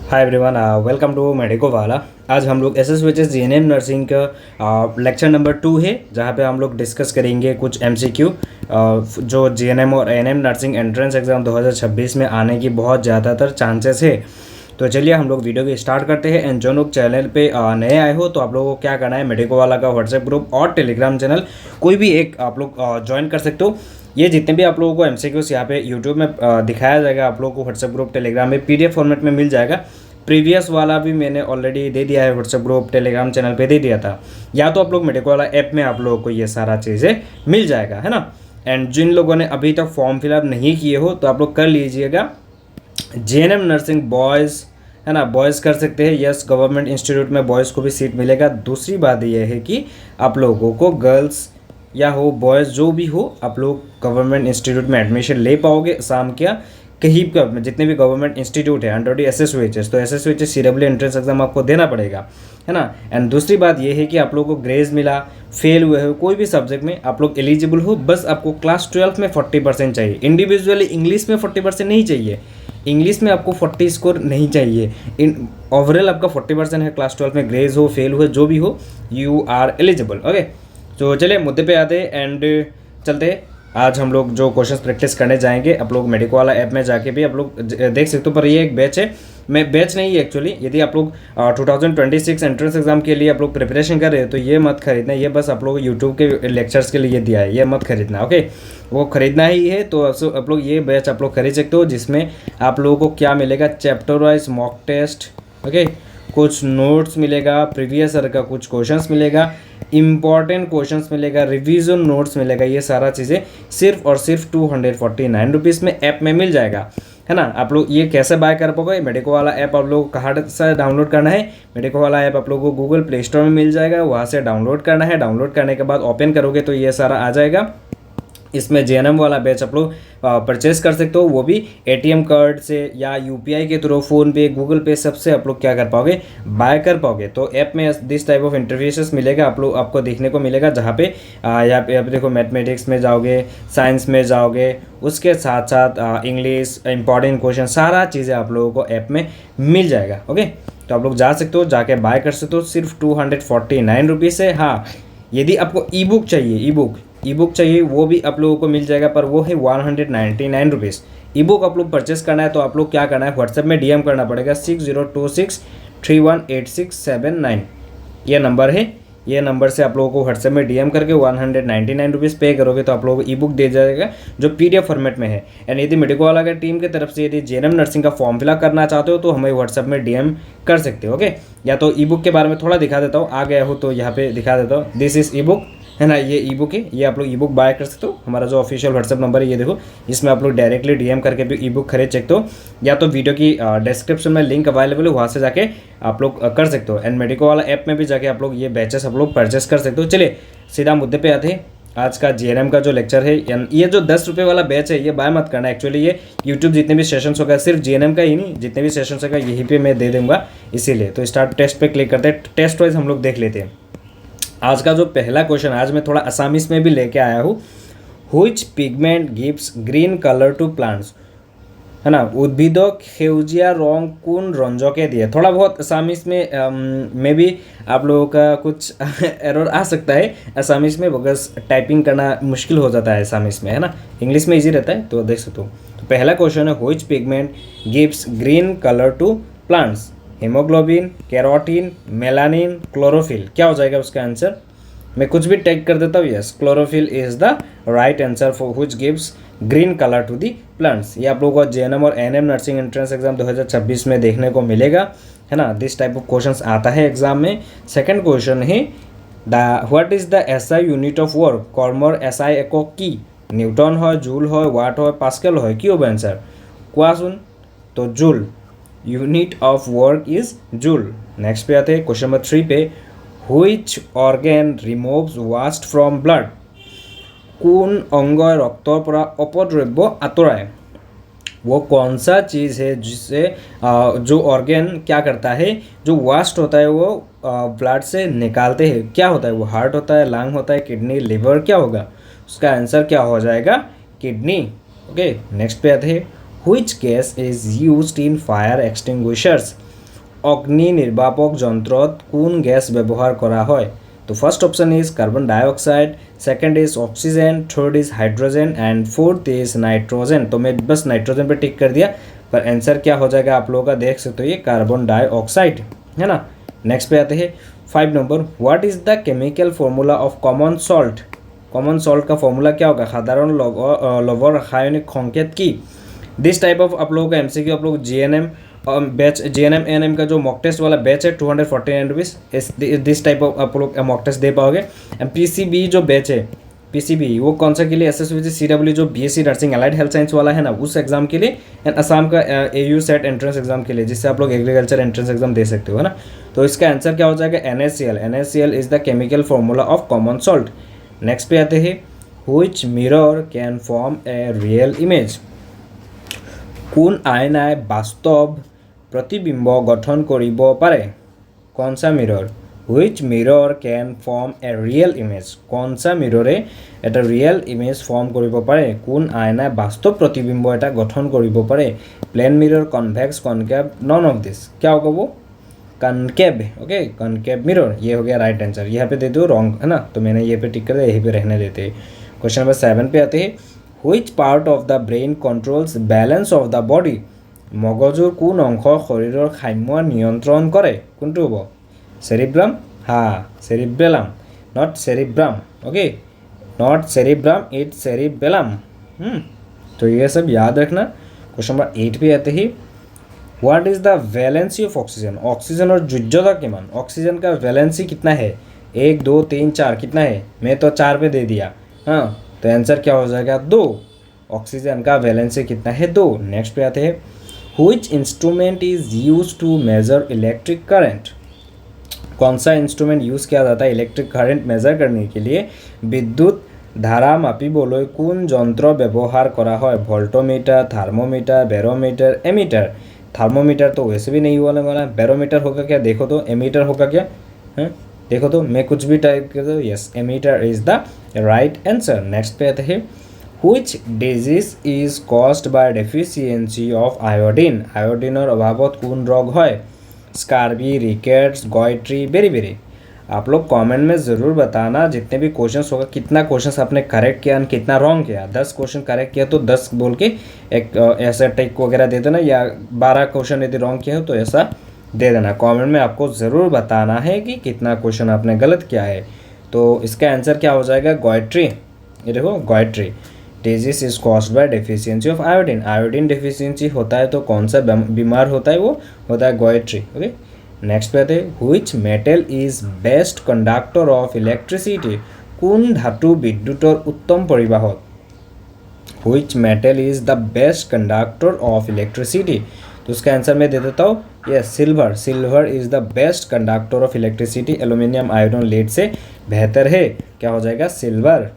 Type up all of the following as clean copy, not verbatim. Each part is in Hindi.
Hi everyone, welcome to medico वाला। आज हम लोग S S H S G N M nursing का लेक्चर नंबर 2 है, जहाँ पे हम लोग डिस्कस करेंगे कुछ MCQ जो GNM और ANM नर्सिंग एंट्रेंस एग्ज़ाम 2026 में आने की बहुत ज़्यादातर चांसेस है। तो चलिए हम लोग वीडियो को स्टार्ट करते हैं। एंड जो लोग चैनल पे नए आए हो तो आप लोगों को क्या करना है, मेडिको वाला का व्हाट्सएप ग्रुप और टेलीग्राम चैनल कोई भी एक आप लोग ज्वाइन कर सकते हो। ये जितने भी आप लोगों को MCQs यहाँ पे यूट्यूब में दिखाया जाएगा, आप लोगों को व्हाट्सएप ग्रुप टेलीग्राम में PDF फॉर्मेट में मिल जाएगा। प्रीवियस वाला भी मैंने ऑलरेडी दे दिया है, व्हाट्सएप ग्रुप टेलीग्राम चैनल पे दे दिया था। या तो आप लोग मेडिको वाला ऐप में आप लोगों को ये सारा चीज़ें मिल जाएगा, है ना। एंड जिन लोगों ने अभी तक फॉर्म फिलअप नहीं किए हो तो आप लोग कर लीजिएगा। JNM नर्सिंग बॉयज़, है ना, बॉयज़ कर सकते हैं। यस, गवर्नमेंट इंस्टीट्यूट में बॉयज़ को भी सीट मिलेगा। दूसरी बात यह है कि आप लोगों को गर्ल्स या हो बॉयज़ जो भी हो, आप लोग गवर्नमेंट इंस्टीट्यूट में एडमिशन ले पाओगे। शाम क्या कहीं का जितने भी गवर्नमेंट इंस्टीट्यूट है अंडर SSOHS, तो SSOHS CW एंट्रेंस एग्जाम आपको देना पड़ेगा, है ना। एंड दूसरी बात यह है कि आप लोगों को ग्रेज मिला, फेल हुए हो कोई भी सब्जेक्ट में, आप लोग एलिजिबल हो। बस आपको क्लास 12 में 40% चाहिए। इंडिविजुअली इंग्लिश में 40% नहीं चाहिए, इंग्लिश में आपको 40 स्कोर नहीं चाहिए। इन ओवरऑल आपका 40% है। क्लास 12 में ग्रेज हो, फेल हुए, जो भी हो, यू आर एलिजिबल। ओके, तो चलिए मुद्दे पे आते हैं एंड चलते हैं। आज हम लोग जो क्वेश्चंस प्रैक्टिस करने जाएंगे, आप लोग मेडिको वाला ऐप में जाके भी आप लोग देख सकते हो। पर ये एक बैच है, मैं बैच नहीं है एक्चुअली। यदि आप लोग 2026 एंट्रेंस एग्जाम के लिए आप लोग प्रिपरेशन कर रहे हो तो ये मत खरीदना। ये बस आप लोग यूट्यूब के लेक्चर्स के लिए दिया है, ये मत खरीदना। ओके, वो खरीदना ही है तो आप लोग ये बैच आप लोग खरीद सकते हो, जिसमें आप लोगों को क्या मिलेगा, chapter wise mock test, okay, कुछ नोट्स मिलेगा, प्रीवियस ईयर का कुछ क्वेश्चंस मिलेगा, इंपॉर्टेंट क्वेश्चंस मिलेगा, रिवीजन नोट्स मिलेगा। ये सारा चीज़ें सिर्फ और सिर्फ 249 रुपीज़ में ऐप में मिल जाएगा, है ना। आप लोग ये कैसे बाय कर पाओगे, मेडिको वाला ऐप आप लोग कहाँ से डाउनलोड करना है। मेडिको वाला ऐप आप लोगों को गूगल प्ले स्टोर में मिल जाएगा, वहाँ से डाउनलोड करना है। डाउनलोड करने के बाद ओपन करोगे तो ये सारा आ जाएगा। इसमें JNM वाला बैच आप लोग परचेस कर सकते हो, वो भी ATM कार्ड से या UPI के थ्रू, फ़ोन पे, गूगल पे, सबसे आप लोग क्या कर पाओगे, बाय कर पाओगे। तो ऐप में दिस टाइप ऑफ इंटरफेसेस मिलेगा, आपको देखने को मिलेगा। जहाँ पे यहाँ पे आप देखो, मैथमेटिक्स में जाओगे, साइंस में जाओगे, उसके साथ साथ इंग्लिश, इंपॉर्टेंट क्वेश्चन, सारा चीज़ें आप लोगों को ऐप में मिल जाएगा। ओके, तो आप लोग जा सकते हो, जाके बाय कर सकते हो। सिर्फ 249 रुपीज़ है। हाँ, यदि आपको ई बुक चाहिए वो भी आप लोगों को मिल जाएगा, पर वो है 199 रुपीज़। ई बुक आप लोग परचेस करना है तो आप लोग क्या करना है, व्हाट्सएप में DM करना पड़ेगा 6026318679। ये नंबर है, ये नंबर से आप लोगों को व्हाट्सएप में DM करके 199 रुपीज़ पे करोगे तो आप लोगों को ई बुक दे जाएगा, जो PDF फॉर्मेट में है। एंड यदि मेडिको वाला का टीम की तरफ से यदि JNM नर्सिंग का फॉर्म फिलअप करना चाहते हो तो हमें व्हाट्सएप में DM कर सकते हो। ओके, या तो ई बुक के बारे में थोड़ा दिखा देता हूँ, आ गया हो तो यहाँ पे दिखा देता हूँ। दिस इज़ ई बुक, है ना, ये ई बुक है। ये आप लोग ई बुक बाय कर सकते हो। हमारा जो ऑफिशियल व्हाट्सएप नंबर है ये देखो, इसमें आप लोग डायरेक्टली DM करके भी ई बुक खरीद सकते हो, या तो वीडियो की डिस्क्रिप्शन में लिंक अवेलेबल है, वहाँ से जाके आप लोग कर सकते हो। एंड मेडिको वाला ऐप में भी जाके आप लोग ये बैचेस आप लोग परचेस कर सकते हो। चलिए सीधा मुद्दे पे आते हैं। आज का JNM का जो लेक्चर है, ये जो 10 रुपये वाला बैच है ये बाय मत करना। एक्चुअली ये यूट्यूब जितने भी सेशंस होगा, सिर्फ JNM का ही नहीं, जितने भी सेशंस होगा यहीं पे मैं दे दूंगा, इसीलिए। तो स्टार्ट टेस्ट पे क्लिक करते हैं। टेस्ट वाइज हम लोग देख लेते हैं। आज का जो पहला क्वेश्चन, आज मैं थोड़ा असामीस में भी लेके आया हूँ। Which pigment gives green colour to plants, है ना। उद्भिदक सेउजिया रंग कौन रंजके दिए। थोड़ा बहुत असामीस में भी आप लोगों का कुछ एरर आ सकता है असामीस में, बगस टाइपिंग करना मुश्किल हो जाता है असामीस में, है ना। इंग्लिश में इजी रहता है, तो देख सकते हो। तो पहला क्वेश्चन है, which pigment gives green colour to plants. Haemoglobin, carotene, melanin, chlorophyll. क्या हो जाएगा उसका आंसर, मैं कुछ भी टैग कर देता हूँ। Yes, chlorophyll is the right answer for which gives green colour to the plants. ये आप लोगों को JNM और ANM नर्सिंग एंट्रेंस एग्जाम 2026 में देखने को मिलेगा, है ना। दिस टाइप ऑफ क्वेश्चंस आता है एग्जाम में। सेकंड क्वेश्चन है, what is the SI unit of work. कॉर्मर SI एको की, न्यूटन है, जूल है, वाट है, पास्कल है, की होगा आंसर, क्वासुन, तो joule. Unit of work is joule. Next पे आते हैं क्वेश्चन नंबर 3 पे, which organ removes vast from blood. कौन अंग रक्तर पर अपद्रव्य आतराए। वो कौन सा चीज़ है जिससे जो ऑर्गेन क्या करता है, जो वास्ट होता है वो ब्लड से निकालते हैं। क्या होता है वो, हार्ट होता है, लंग होता है, किडनी, लिवर, क्या होगा उसका आंसर, क्या हो जाएगा, किडनी। ओके, नेक्स्ट पे आते हैं, which gas is used in fire extinguishers. অগ্নি নির্বাপক যন্ত্রত কোন গ্যাস ব্যবহার করা হয়? तो first option is carbon dioxide, second is oxygen, third is hydrogen and fourth is nitrogen. तो मैं बस नाइट्रोजन पे टिक कर दिया, पर आंसर क्या हो जाएगा आप लोगों का देख सकते हो, ये कार्बन डाइऑक्साइड है ना। नेक्स्ट पे आते हैं 5 number, what is the chemical formula of common salt? Common salt का फॉर्मूला क्या होगा? साधारण लवण रासायनिक संकेत की। दिस टाइप ऑफ आप लोगों का एमसीक्यू आप लोग जीएनएम बैच जीएनएम एएनएम का जो मॉक टेस्ट वाला बैच है 249 रुपीज़, दिस टाइप ऑफ आप लोग मॉक टेस्ट दे पाओगे। एंड पीसीबी जो बैच है, पीसीबी वो कौन सा के लिए? एसएसवीजी सीडब्ल्यू जो BSc nursing allied health science वाला है ना, उस एग्जाम के लिए। एंड असम का एयू सेट एंट्रेंस एग्जाम के लिए, जिससे आप लोग एग्रीकल्चर एंट्रेंस एग्जाम दे सकते हो, है ना। तो इसका आंसर क्या हो जाएगा? NaCl। NaCl is the chemical formula of common salt. Next पे आते हैं, which mirror can form a real image? কোন আয়নায় বাস্তব प्रतिबिंब गठन करिब पारे? कौन सा mirror? Which mirror can form a real image? कौन सा मिररे एटा रियल इमेज फॉर्म करिब पारे? कोन आयनाय बास्तव प्रतिबिंब एटा गठन करिब पारे? Plane mirror, convex, concave, none of this. क्या होगा वो? कनकेव। ओके, कनकेव मिरर, ये हो गया राइट आंसर। यहाँ पे दे दो रॉन्ग, है ना, तो मैंने ये पे टिक कर दिया, यहीं पे रहने देते हैं। क्वेश्चन नंबर 7 पे आते हैं, which part of the brain controls balance of the body? मगजुर কোন অংশ শৰীৰৰ সাম্য নিয়ন্ত্ৰণ কৰে? কোনটো হ'ব? সেৰিব্ৰাম? हाँ, cerebellum, not cerebrum. Okay, not cerebrum, it cerebellum. तो ये सब याद रखना। क्वेश्चन नंबर 8 पे आते ही, what is the valency of oxygen? Oxygen और जुज्जता किमान, ऑक्सीजन का वैलेंसी कितना है? 1 2 3 4 कितना है? मैं तो 4 पे दे दिया। हाँ, तो आंसर क्या हो जाएगा? 2। ऑक्सीजन का वैलेंसी कितना है? 2। नेक्स्ट पे आते हैं, Which instrument is used to measure electric current? कौन सा इंस्ट्रूमेंट यूज़ किया जाता है इलेक्ट्रिक करंट मेजर करने के लिए? विद्युत धारा मापिবলৈ কোন যন্ত্ৰ व्यवहार करा है? वोल्टोमीटर, थर्मोमीटर, बैरोमीटर, एमीटर। थर्मोमीटर तो वैसे भी नहीं होने वाला, बैरोमीटर होगा क्या? देखो तो, एमीटर होगा क्या? हाँ, देखो तो, मैं कुछ भी टाइप कर दो। Yes, ammeter is the right answer. Next पे आते हैं, Which disease is caused by deficiency of iodine? आयोडीनर अभावत कौन रोग है? स्कारबी, रिकेट्स, गॉइट्री, बेरी। आप लोग कमेंट में ज़रूर बताना जितने भी क्वेश्चंस होगा, कितना क्वेश्चंस आपने करेक्ट किया और कितना रॉन्ग किया। 10 क्वेश्चन करेक्ट किया तो 10 बोल के एक ऐसा टिक वगैरह दे देना, या 12 क्वेश्चन यदि रॉन्ग किया हो तो ऐसा दे देना। कमेंट में आपको ज़रूर बताना है कि कितना क्वेश्चन आपने गलत किया है। तो इसका आंसर क्या हो जाएगा? गॉइट्री। ये देखो, goitre. Disease is caused by deficiency of iodine. Iodine deficiency होता है तो कौन सा बीमार होता है? वो होता है गॉइट्री। ओके, नेक्स्ट पे आते हैं, which metal is best conductor of electricity? কোন ধাতু বিদ্যুতৰ उत्तम परिवाहक? Which metal is the best conductor of electricity? तो उसका आंसर मैं दे देता हूँ, yes, silver. Silver is the best conductor of electricity. Aluminium, iron, lead से बेहतर है। क्या हो जाएगा? सिल्वर।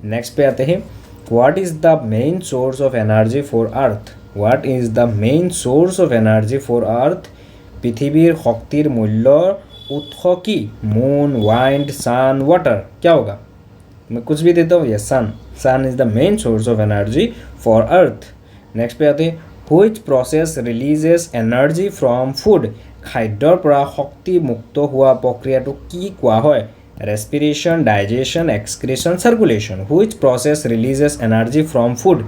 नेक्स्ट पे आते हैं, What is the main source of energy for Earth? What is the main source of energy for Earth? पृथ्वीर शक्तिर मूल्य उत्स की? Moon, wind, sun, water. क्या होगा? मैं कुछ भी देता हूँ, yes, sun. Sun is the main source of energy for earth. Next पे आते हैं, which process releases energy from food? खाद्যৰ পৰা শক্তি মুক্ত হোৱা প্ৰক্ৰিয়াটো কি কোৱা হয়? Respiration, digestion, excretion, circulation. Which process releases energy from food?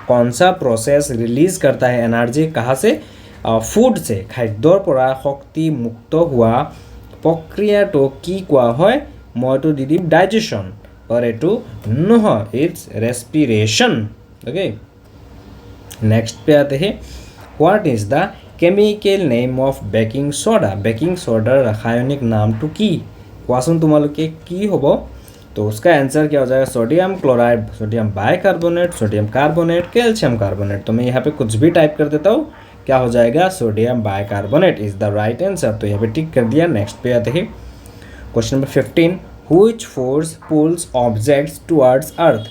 कौन सा प्रोसेस रिलीज करता है एनर्जी कहाँ से? फूड से। खाद्যৰ পৰা শক্তি মুক্ত হোৱা প্ৰক্ৰিয়াটো কি কোৱা হয়? মইতো দি দিম ডাইজেশ্যন, पर এইটো নহয়, इट्स रेस्पिरेशन। ओके, नेक्स्ट पे आते हैं, what is the chemical name of baking soda? Baking SODAR रासायनिक नामটো কি? কোৱাচোন তোমালোকে কি হ'ব? तो उसका आंसर क्या हो जाएगा? Sodium chloride, sodium bicarbonate, sodium carbonate, calcium carbonate. तो मैं यहाँ पे कुछ भी टाइप कर देता हूँ, क्या हो जाएगा? Sodium bicarbonate is the right answer. तो यहाँ पे टिक कर दिया। नेक्स्ट पे आते हैं, question number 15, which force pulls objects towards earth?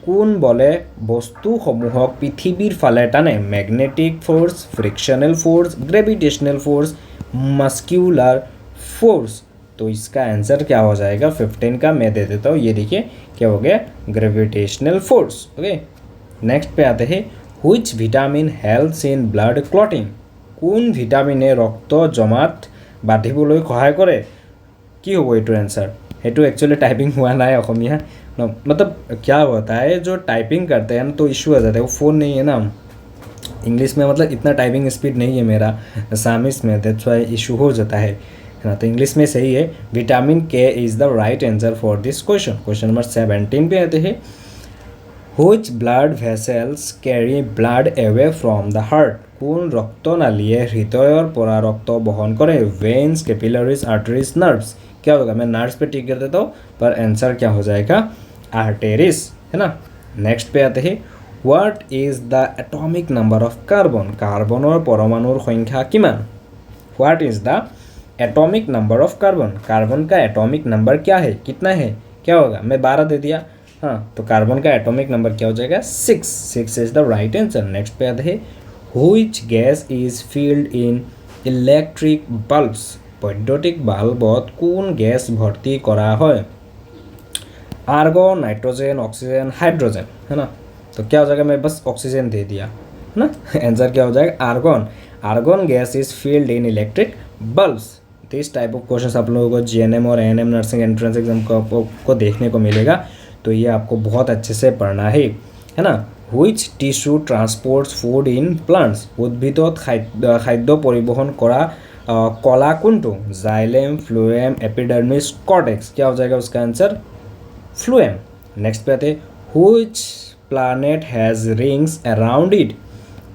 কোন বলে বস্তুসমূহক পৃথিৱীৰ ফালে টানে? Magnetic force, frictional force, gravitational force, muscular force. तो इसका आंसर क्या हो जाएगा? 15 का मैं दे देता हूँ, ये देखिए क्या हो गया? Gravitational force. ओके, नेक्स्ट पे आते हैं, which vitamin helps in blood clotting? কোন ভিটামিনে ৰক্ত জমাট বাঁধিবলৈ সহায় কৰে কি হ'ব এইটোৰ এনসাर हेटू एक्चुअली टाइपिंग हुआ ना है अखमिया मतलब क्या होता है जो टाइपिंग करते हैं ना तो इशू आ जाता है वो फ़ोन नहीं है ना इंग्लिश में मतलब इतना टाइपिंग स्पीड नहीं है मेरा सामिस में दैट्स वाई इशू हो जाता है ना तो इंग्लिश में सही है विटामिन के is the right answer for this question number 17 पे आते हैं Which blood vessels carry blood away from the heart? কোন ৰক্তনালীয়ে হৃদয়ৰ পৰা ৰক্ত বহন কৰে veins capillaries arteries nerves क्या होगा मैं नर्व्स पे टिक कर देता हूँ पर आंसर क्या हो जाएगा आर्टेरीज है ना नेक्स्ट पे आते हैं what is the atomic number of carbon कार्बनर परमाणुर संख्या किमान what is the atomic number of carbon carbon का एटॉमिक नंबर क्या है कितना है क्या होगा मैं 12 दे दिया हाँ तो कार्बन का एटॉमिक नंबर क्या हो जाएगा 6 is the right answer next पे आते हैं which gas is filled in electric bulbs বৈদ্যুতিক বাল্বত কোন গেছ ভৰ্তি কৰা হয় आर्गन नाइट्रोजन ऑक्सीजन हाइड्रोजन है ना तो क्या हो जाएगा मैं बस ऑक्सीजन दे दिया है ना आंसर क्या हो जाएगा argon gas is filled in electric bulbs this type of question आप लोगों को जीएनएम और एएनएम नर्सिंग एंट्रेंस एग्जाम को देखने को मिलेगा तो ये आपको बहुत अच्छे से पढ़ना है ना which tissue transports food in plants উদ্ভিদত খাদ্য পৰিবহন কৰা कला कुंटू जाइलेम फ्लूएम एपिडर्मिस कॉर्टेक्स क्या हो जाएगा उसका आंसर फ्लूएम नेक्स्ट पे आते which planet has rings around it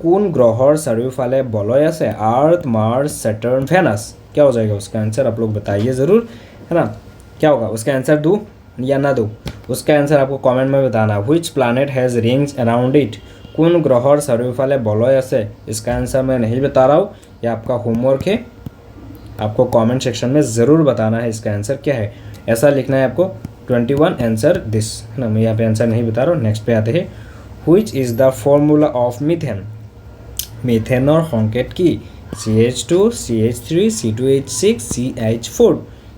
कौन ग्रहर चारियोफाले बलय আছে अर्थ मार्स सैटर्न वेनस क्या हो जाएगा उसका आंसर आप लोग बताइए ज़रूर है ना क्या होगा उसका आंसर दूँ या ना दूँ उसका आंसर आपको कमेंट में बताना which planet has rings around it कौन ग्रहर चारियोफाले बलय আছে इसका आंसर मैं नहीं बता रहा हूँ ये आपका होमवर्क है आपको कमेंट सेक्शन में ज़रूर बताना है इसका आंसर क्या है ऐसा लिखना है आपको 21 आंसर दिस है ना मैं यहाँ पे आंसर नहीं बता रहा हूँ नेक्स्ट पे आते हैं which is the formula of methane मीथेनर संकेत की CH2 CH3 C2H6 CH4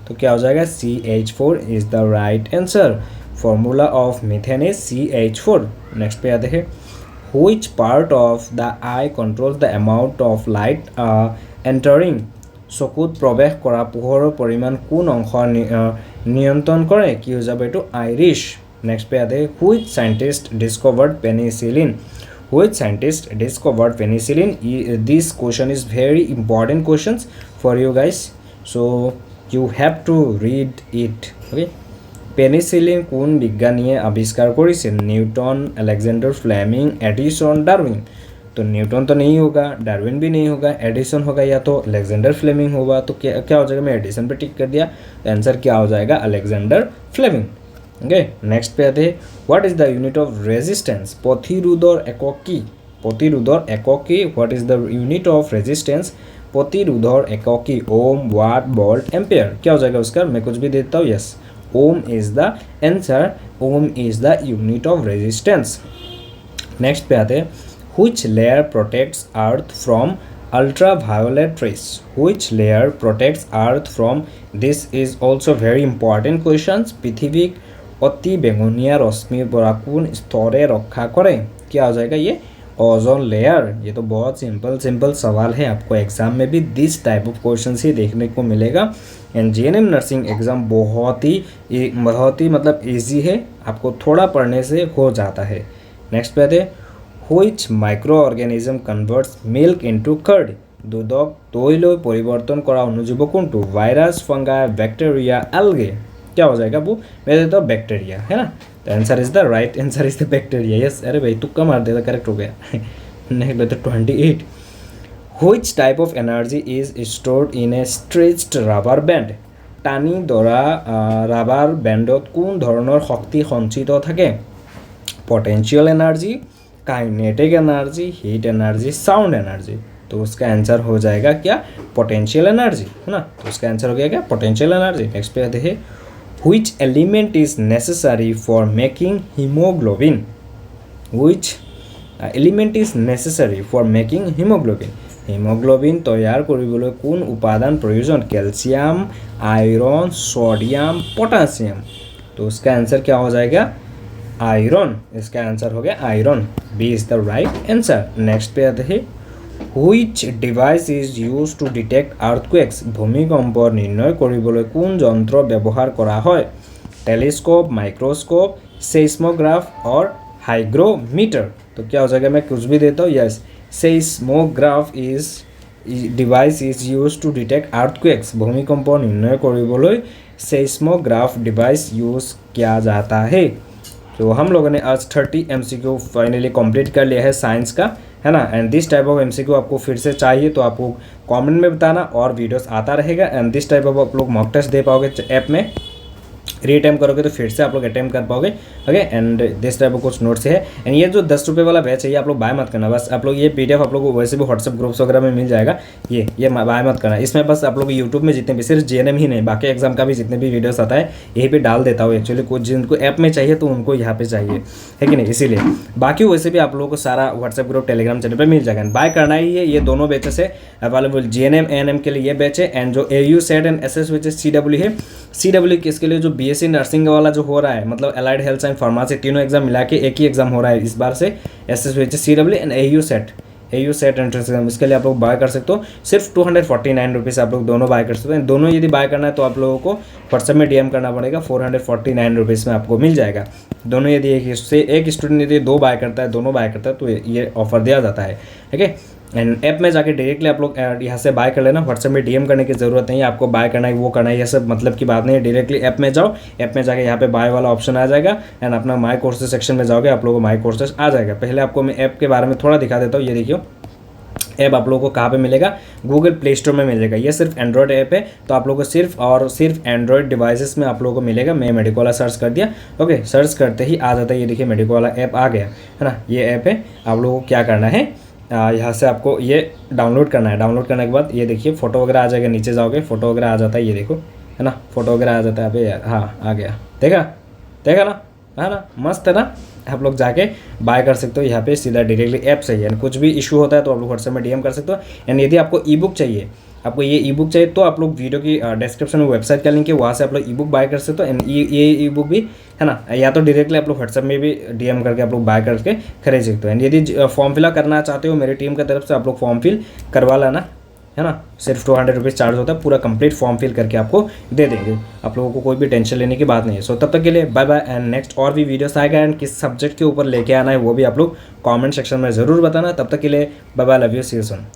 तो क्या हो जाएगा CH4 is the right answer formula of methane is CH4 next पे आते हैं which part of the I controls the amount of light entering চকুত প্ৰৱেশ কৰা পোহৰৰ পৰিমাণ কোন অংশ নিয়ন্ত্ৰণ কৰে কি হৈ যাব এইটো আইৰিছ নেক্সট পে আতে which scientist discovered penicillin this question is very important questions for you guys so' you have to read it okay penicillin কোন বিজ্ঞানীয়ে আৱিষ্কাৰ কৰিছিল Newton Alexander Fleming Edison Darwin तो न्यूटन तो नहीं होगा डार्विन भी नहीं होगा एडिसन होगा या तो अलेक्जेंडर फ्लेमिंग होगा तो क्या हो जाएगा मैं एडिसन पे टिक कर दिया तो आंसर क्या हो जाएगा अलेक्जेंडर फ्लेमिंग ओके नेक्स्ट पे आते हैं what is the unit of resistance प्रतिरोधर एকক की what is the unit of resistance प्रतिरोधर एকক की ओम वाट वोल्ट एम्पेयर क्या हो जाएगा उसका मैं कुछ भी देता हूँ yes ohm is the answer ohm is the unit of resistance next पे आते हैं Which layer protects Earth from ultraviolet rays? Which layer protects Earth from? This is also very important questions. पृथ्वी अति बेगुनिया रश्मि পৰা কোন স্তৰে रक्षा करे क्या हो जाएगा ये ओजोन लेयर ये तो बहुत सिंपल सवाल है आपको एग्जाम में भी दिस टाइप ऑफ क्वेश्चन ही देखने को मिलेगा एंड जीएनएम नर्सिंग एग्जाम बहुत ही मतलब इजी है आपको थोड़ा पढ़ने से हो जाता है नेक्स्ट पे आते Which microorganism converts milk into curd? दूधक दहीলৈ परिवर्तन करा अनुजीव कोनटू वायरस फंगा बैक्टीरिया एल्गे क्या हो जाएगा वो मैं देता हूँ बैक्टीरिया है ना the answer is the right answer is the bacteria yes अरे भाई तुक्का मार देता करेक्ट हो गया नेक्स्ट बेटा 28 Which type of energy is stored in a stretched rubber band? টানি ধৰা ৰাবাৰ বেণ্ডত কোন ধৰণৰ শক্তি সঞ্চিত থাকে potential energy kinetic energy heat energy sound energy तो उसका आंसर हो जाएगा क्या पोटेंशियल एनर्जी है ना तो उसका आंसर हो गया क्या पोटेंशियल एनर्जी नेक्स्ट पे आते हैं which element is necessary for making haemoglobin which element is necessary for making haemoglobin तैयार কৰিবলৈ কোন উপাদান प्रयोजन कैल्शियम आयरन सोडियम पोटासियम तो उसका आंसर क्या हो जाएगा आयरन इसका आंसर हो गया iron B is the right answer next पे आते हैं which device is use to detect earthquakes, ভূমিকম্প নিৰ্ণয় কৰিবলৈ কোন যন্ত্ৰ ব্যৱহাৰ কৰা হয়? टेलीस्कोप, माइक्रोस्कोप, सेस्मोग्राफ और हाइग्रोमीटर। तो क्या हो जाएगा, मैं कुछ भी देता हूँ, yes, seismograph is device is use to detect earthquakes, ভূমিকম্প নিৰ্ণয় কৰিবলৈ सेस्मोग्राफ डिवाइस यूज़ किया जाता है। तो हम लोगों ने आज 30 MCQ फाइनली कंप्लीट कर लिया है साइंस का, है ना। And this type of MCQ आपको फिर से चाहिए तो आपको कमेंट में बताना, और वीडियोस आता रहेगा। एंड दिस टाइप ऑफ आप लोग मॉक टेस्ट दे पाओगे ऐप में, रीअटेम्प करोगे तो फिर से आप लोग अटेम्प्ट कर पाओगे। Okay, and this type of कुछ नोट्स है। एंड ये जो 10 रुपये वाला बैच है ये आप लोग बाय मत करना, बस आप लोग ये PDF आप लोग को वैसे भी व्हाट्सएप ग्रुप्स वगैरह में मिल जाएगा, ये बाय मत करना। इसमें बस आप लोग यूट्यूब में जितने भी, सिर्फ JNM ही नहीं, बाकी एग्जाम का भी जितने भी वीडियोस आता है यहीं पे डाल देता हूँ। एक्चुअली कुछ जिनको ऐप में चाहिए तो उनको यहाँ पे चाहिए, है कि नहीं, इसीलिए। बाकी वैसे भी आप लोगों को सारा व्हाट्सएप ग्रुप टेलीग्राम चैनल पर मिल जाएगा। बाय करना ही है, ये दोनों बैचेस है अवेलेबल। JNM ANM के लिए ये बैच है, एंड जो AU set and SS batches CW है, CW किसके लिए, जो BSc नर्सिंग वाला जो हो रहा है, मतलब अलाइड हेल्थ साइंस फार्मेसी तीनों एग्जाम मिला के एक ही एग्जाम हो रहा है इस बार से, SSVH CW and AU set entrance exam, इसके लिए आप लोग बाय कर सकते हो। सिर्फ 249 रुपीज़ आप लोग दोनों बाय कर सकते हैं। दोनों यदि बाय करना है तो आप लोगों को व्हाट्सएप में DM करना पड़ेगा, 449 रुपीज़ में आपको मिल जाएगा। दोनों यदि एक स्टूडेंट यदि दोनों बाय करता है तो ये ऑफर दिया जाता है, ठीक है। एंड ऐप में जाके डायरेक्टली आप लोग यहाँ से बाय कर लेना, व्हाट्सएप में DM करने की ज़रूरत नहीं है, आपको बाय करना है वो करना है, ये सब मतलब की बात नहीं है। डायरेक्टली ऐप में जाओ, ऐप में जाके यहाँ पे बाय वाला ऑप्शन आ जाएगा, एंड अपना माई कोर्सेज सेक्शन में जाओगे, आप लोगों को माई कोर्सेज आ जाएगा। पहले आपको मैं ऐप के बारे में थोड़ा दिखा देता हूँ। ये देखियो, ऐप आप लोगों को कहाँ पे मिलेगा, गूगल प्ले स्टोर में मिलेगा। ये सिर्फ एंड्रॉयड ऐप है, तो आप लोगों को सिर्फ एंड्रॉयड डिवाइसेस में आप लोगों को मिलेगा। मैं मेडिको वाला सर्च कर दिया, ओके, सर्च करते ही आ जाता है, ये देखिए मेडिको वाला ऐप आ गया, है ना। ये ऐप है, आप लोगों को क्या करना है, यहाँ से आपको ये डाउनलोड करना है। डाउनलोड करने के बाद ये देखिए फोटो वगैरह आ जाएगा, नीचे जाओगे फोटो वगैरह आ जाता है, ये देखो, है ना, फोटो वगैरह आ जाता है। अबे यार, हाँ आ गया, देखा ना, है ना, मस्त है ना। आप लोग जाके बाय कर सकते हो यहाँ पे सीधा डायरेक्टली ऐप से ही। कुछ भी इशू होता है तो आप लोग व्हाट्सएप में DM कर सकते हो। एंड यदि आपको ईबुक चाहिए, आपको ये ईबुक चाहिए तो आप लोग वीडियो की डिस्क्रिप्शन में वेबसाइट का लिंक है, वहाँ से आप लोग ईबुक बाय कर सकते हो। एंड ये ईबुक भी, है ना, या तो डायरेक्टली आप लोग व्हाट्सएप में भी DM करके आप लोग बाय करके खरीद सकते हो। एंड यदि फॉर्म फिल करना चाहते हो मेरी टीम की तरफ से, आप लोग फॉर्म फिल करवा लेना, है ना। सिर्फ 200 रुपीज़ चार्ज होता है, पूरा कंप्लीट फॉर्म फिल करके आपको दे देंगे। आप लोगों को कोई भी टेंशन लेने की बात नहीं है। सो तब तक के लिए बाय बाय, एंड नेक्स्ट और भी वीडियोस आएगा, एंड किस सब्जेक्ट के ऊपर लेके आना है वो भी आप लोग कमेंट सेक्शन में ज़रूर बताना। तब तक के लिए bye bye, love you, see you soon.